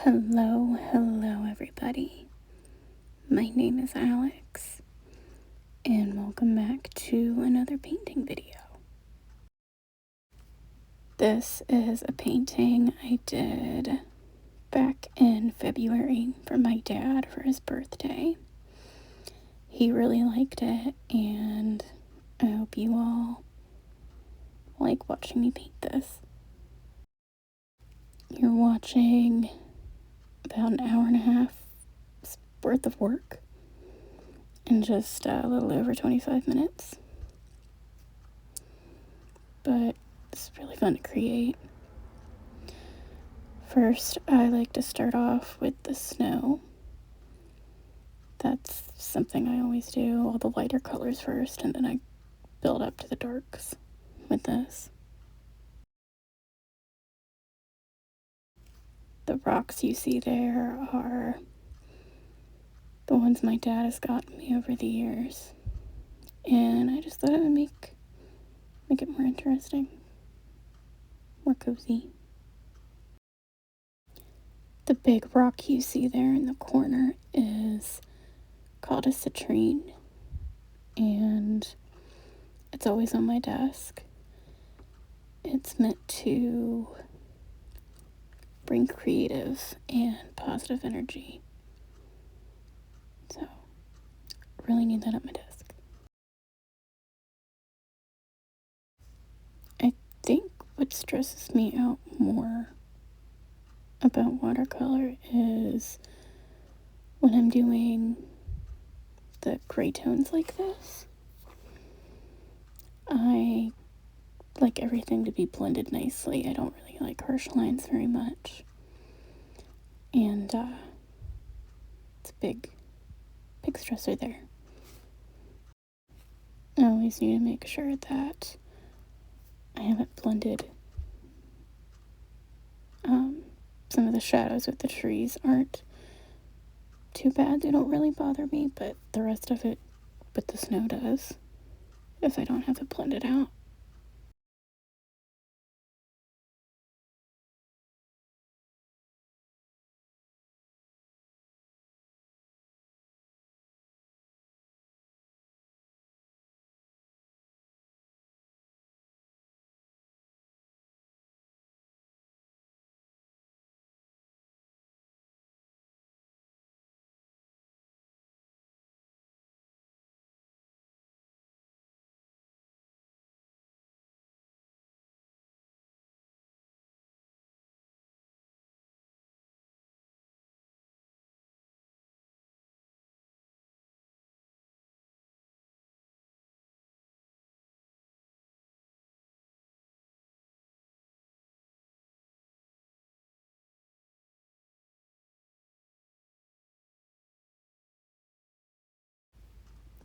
Hello, everybody. My name is Alex, and welcome back to another painting video. This is a painting I did back in February for my dad for his birthday. He really liked it, and I hope you all like watching me paint this. You're watching about an hour and a half worth of work in just a little over 25 minutes. But it's really fun to create. First, I like to start off with the snow. That's something I always do, all the lighter colors first, and then I build up to the darks with this. The rocks you see there are the ones my dad has gotten me over the years, and I just thought it would make it more interesting, more cozy. The big rock you see there in the corner is called a citrine, and it's always on my desk. It's meant to bring creative and positive energy. So, really need that at my desk. I think what stresses me out more about watercolor is when I'm doing the gray tones like this. I like everything to be blended nicely. I don't really like harsh lines very much. And it's a big stressor there. I always need to make sure that I haven't blended. Some of the shadows with the trees aren't too bad. They don't really bother me, but the rest of it with the snow does if I don't have it blended out.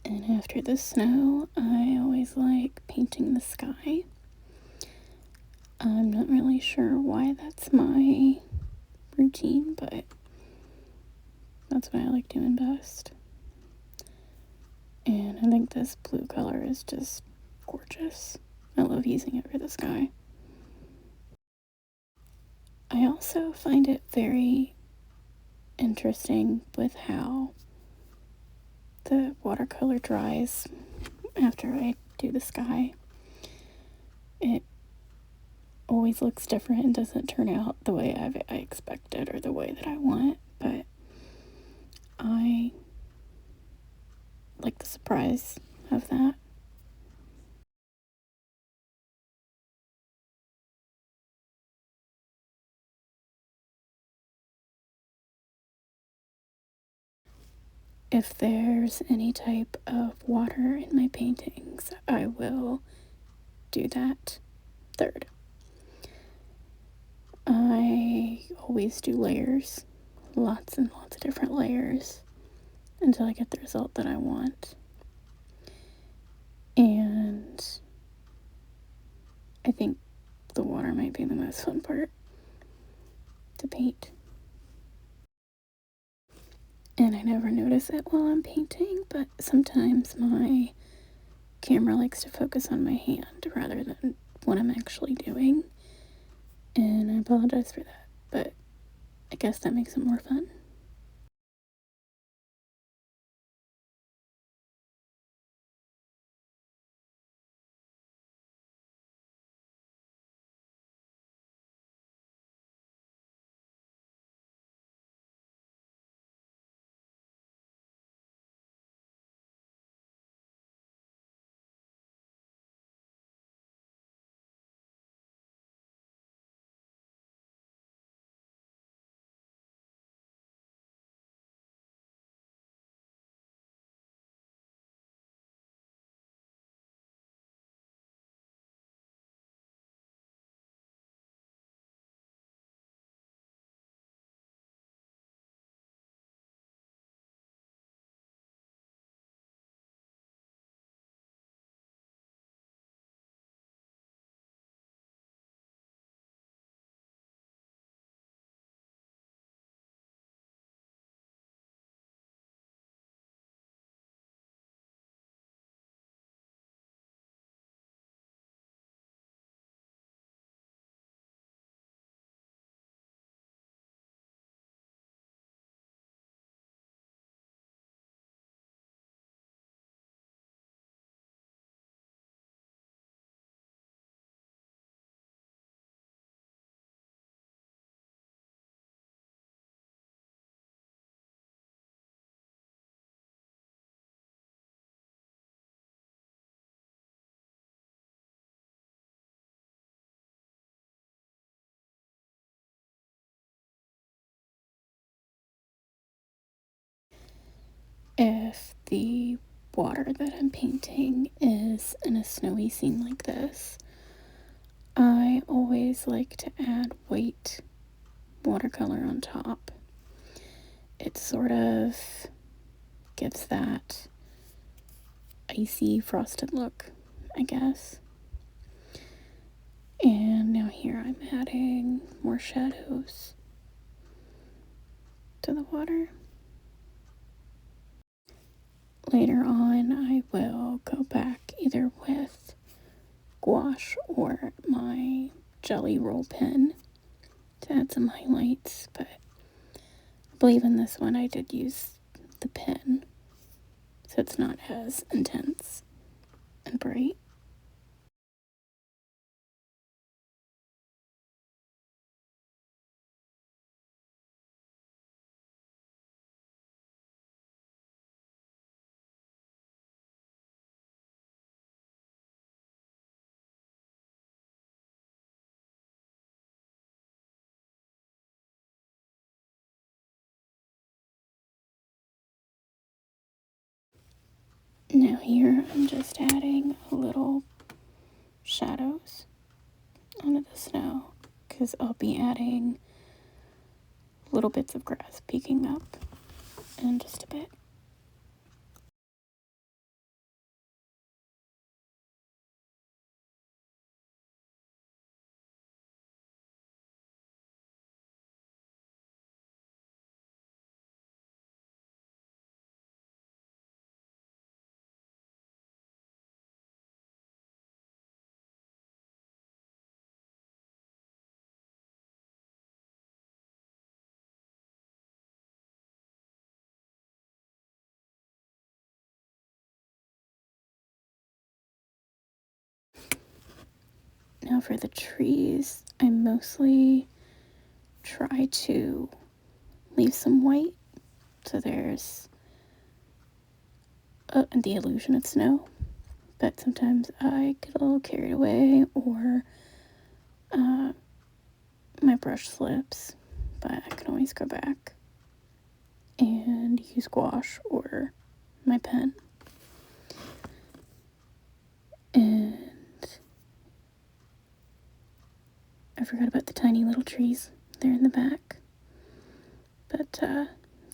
And after the snow, I always like painting the sky. I'm not really sure why that's my routine, but that's what I like doing best. And I think this blue color is just gorgeous. I love using it for the sky. I also find it very interesting with how the watercolor dries after I do the sky. It always looks different and doesn't turn out the way I expected or the way that I want, but I like the surprise of that. If there's any type of water in my paintings, I will do that third. I always do layers, lots and lots of different layers, until I get the result that I want. And I think the water might be the most fun part to paint. And I never notice it while I'm painting, but sometimes my camera likes to focus on my hand rather than what I'm actually doing. And I apologize for that, but I guess that makes it more fun. If the water that I'm painting is in a snowy scene like this, I always like to add white watercolor on top. It sort of gives that icy, frosted look, I guess. And now here I'm adding more shadows to the water. Later on, I will go back either with gouache or my jelly roll pen to add some highlights, but I believe in this one I did use the pen, so it's not as intense and bright. Now here I'm just adding a little shadows onto the snow because I'll be adding little bits of grass peeking up in just a bit. Now for the trees, I mostly try to leave some white so there's the illusion of snow, but sometimes I get a little carried away or my brush slips, but I can always go back and use gouache or my pen. And I forgot about the tiny little trees there in the back, but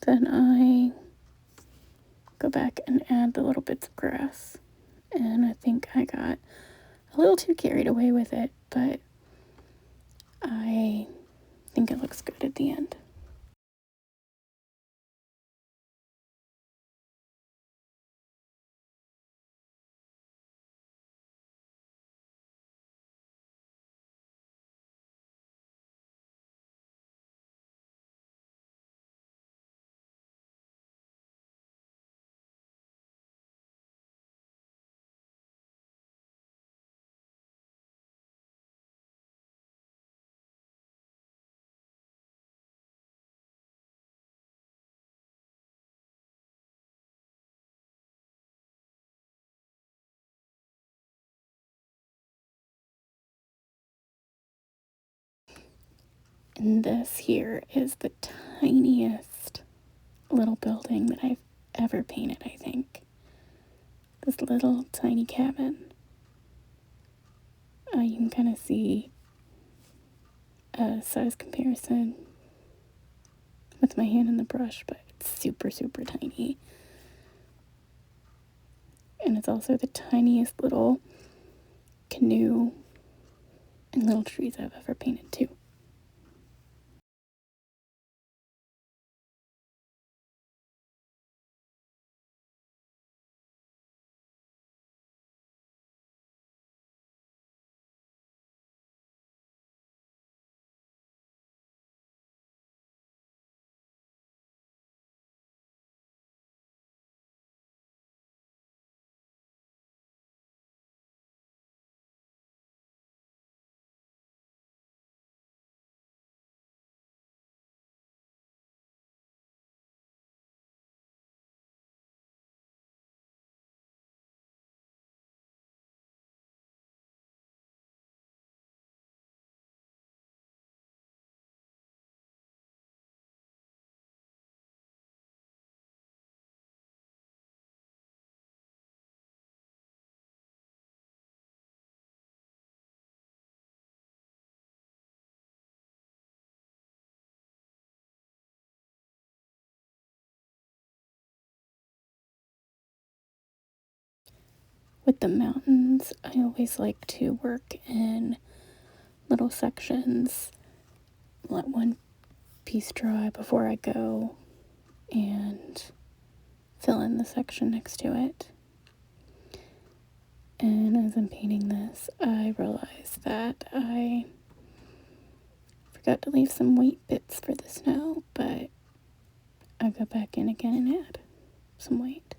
then I go back and add the little bits of grass, and I think I got a little too carried away with it, but I think it looks good at the end. And this here is the tiniest little building that I've ever painted, I think. This little tiny cabin. You can kind of see a size comparison with my hand in the brush, but it's super, super tiny. And it's also the tiniest little canoe and little trees I've ever painted too. With the mountains, I always like to work in little sections, let one piece dry before I go, and fill in the section next to it. And as I'm painting this, I realized that I forgot to leave some white bits for the snow, but I'll go back in again and add some white.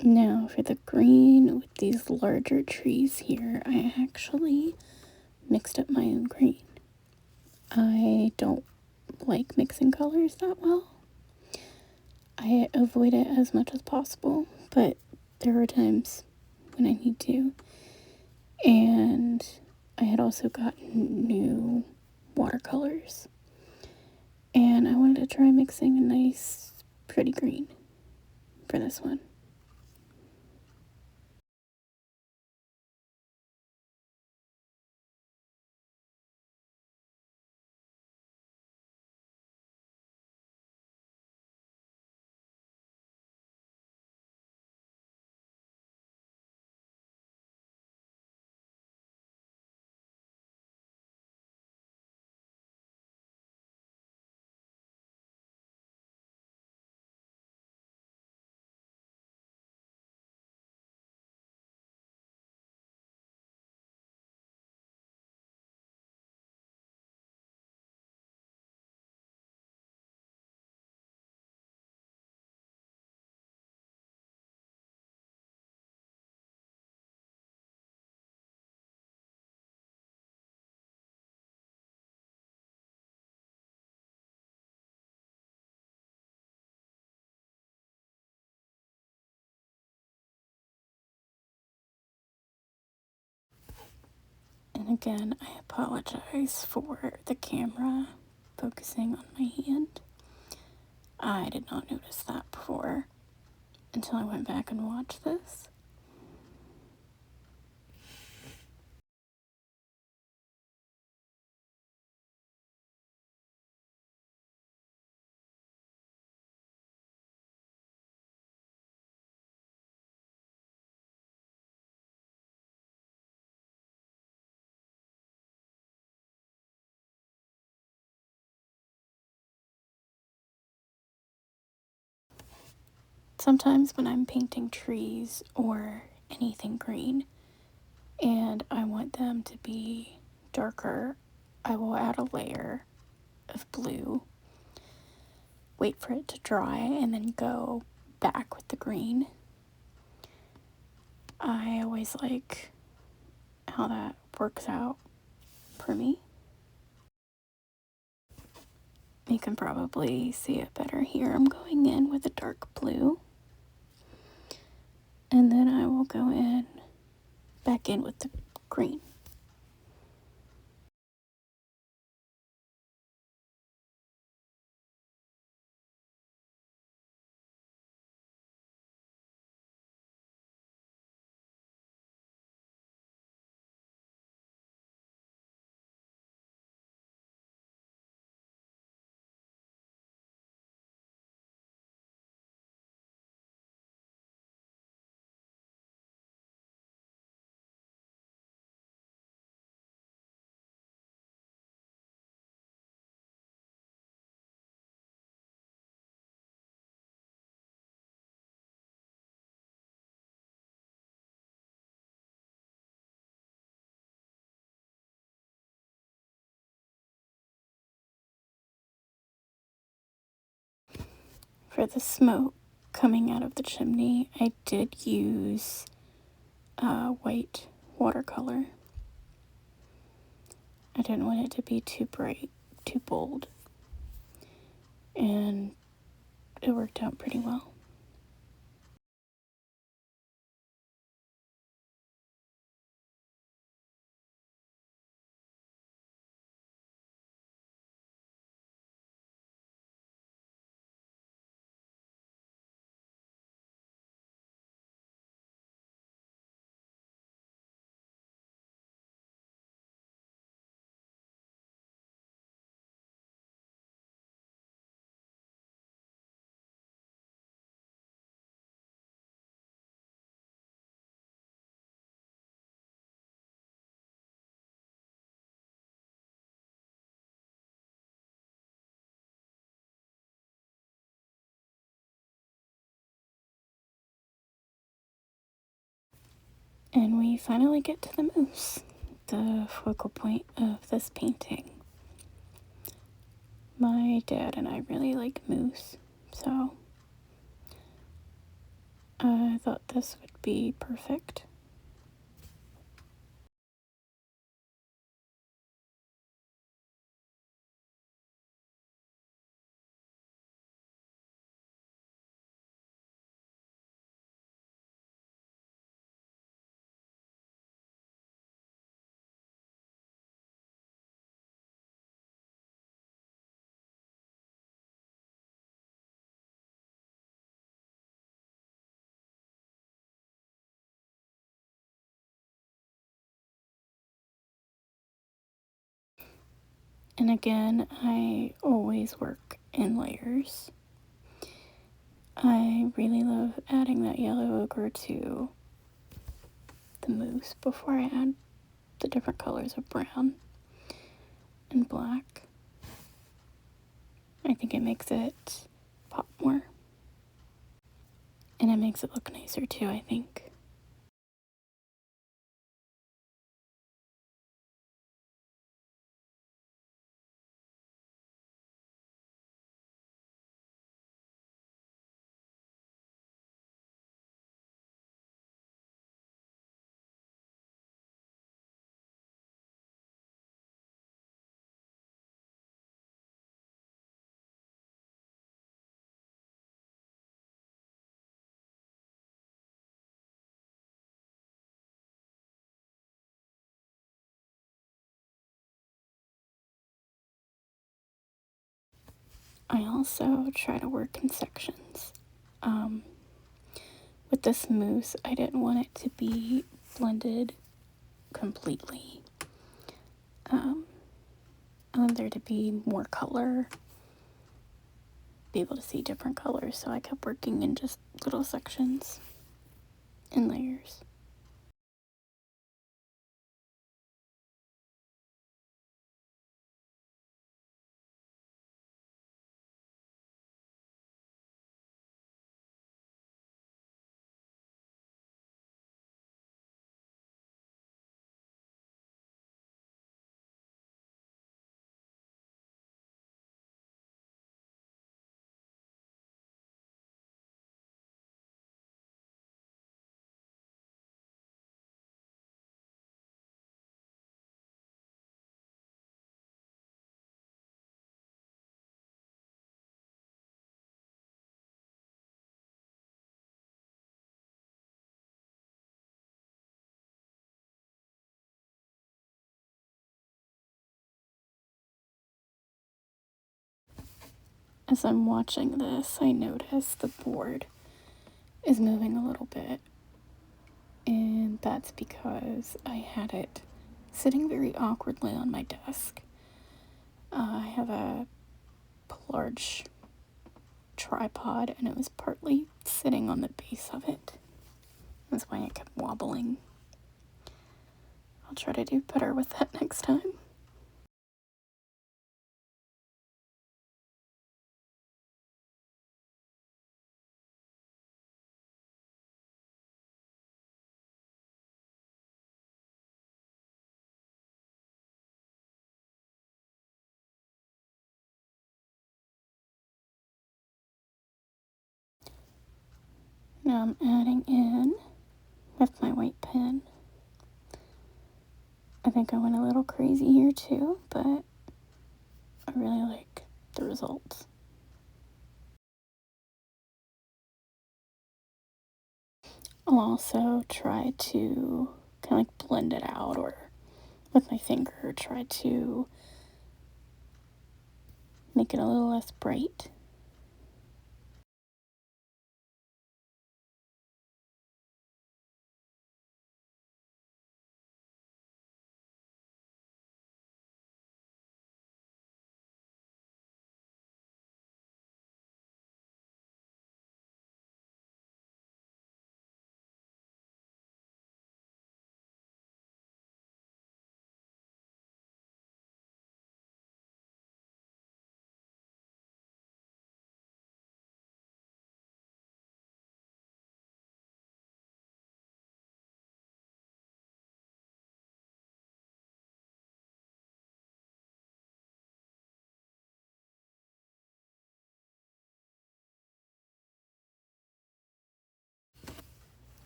Now for the green with these larger trees here, I actually mixed up my own green. I don't like mixing colors that well. I avoid it as much as possible, but there are times when I need to. And I had also gotten new watercolors, and I wanted to try mixing a nice pretty green for this one. And again, I apologize for the camera focusing on my hand. I did not notice that before until I went back and watched this. Sometimes when I'm painting trees or anything green and I want them to be darker, I will add a layer of blue, wait for it to dry, and then go back with the green. I always like how that works out for me. You can probably see it better here. I'm going in with a dark blue, and then I will go in back in with the green. For the smoke coming out of the chimney, I did use white watercolor. I didn't want it to be too bright, too bold, and it worked out pretty well. And we finally get to the moose, the focal point of this painting. My dad and I really like moose, so I thought this would be perfect. And again, I always work in layers. I really love adding that yellow ochre to the moose before I add the different colors of brown and black. I think it makes it pop more. And it makes it look nicer too, I think. I also try to work in sections. With this mousse, I didn't want it to be blended completely. I wanted there to be more color, be able to see different colors, so I kept working in just little sections and layers. As I'm watching this, I notice the board is moving a little bit, and that's because I had it sitting very awkwardly on my desk. I have a large tripod, and it was partly sitting on the base of it. That's why it kept wobbling. I'll try to do better with that next time. Now I'm adding in with my white pen. I think I went a little crazy here too, but I really like the results. I'll also try to kind of like blend it out, or with my finger try to make it a little less bright.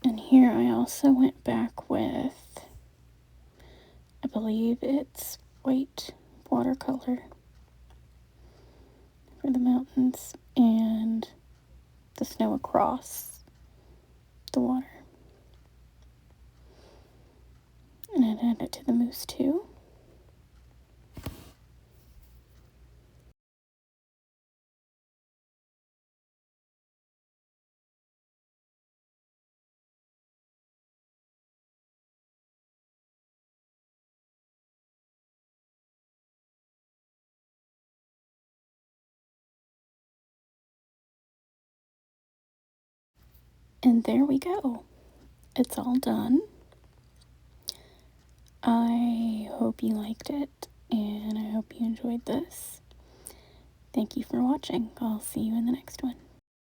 And here I also went back with, I believe it's white watercolor for the mountains and the snow across the water. And I'd add it to the moose too. And there we go. It's all done. I hope you liked it, and I hope you enjoyed this. Thank you for watching. I'll see you in the next one.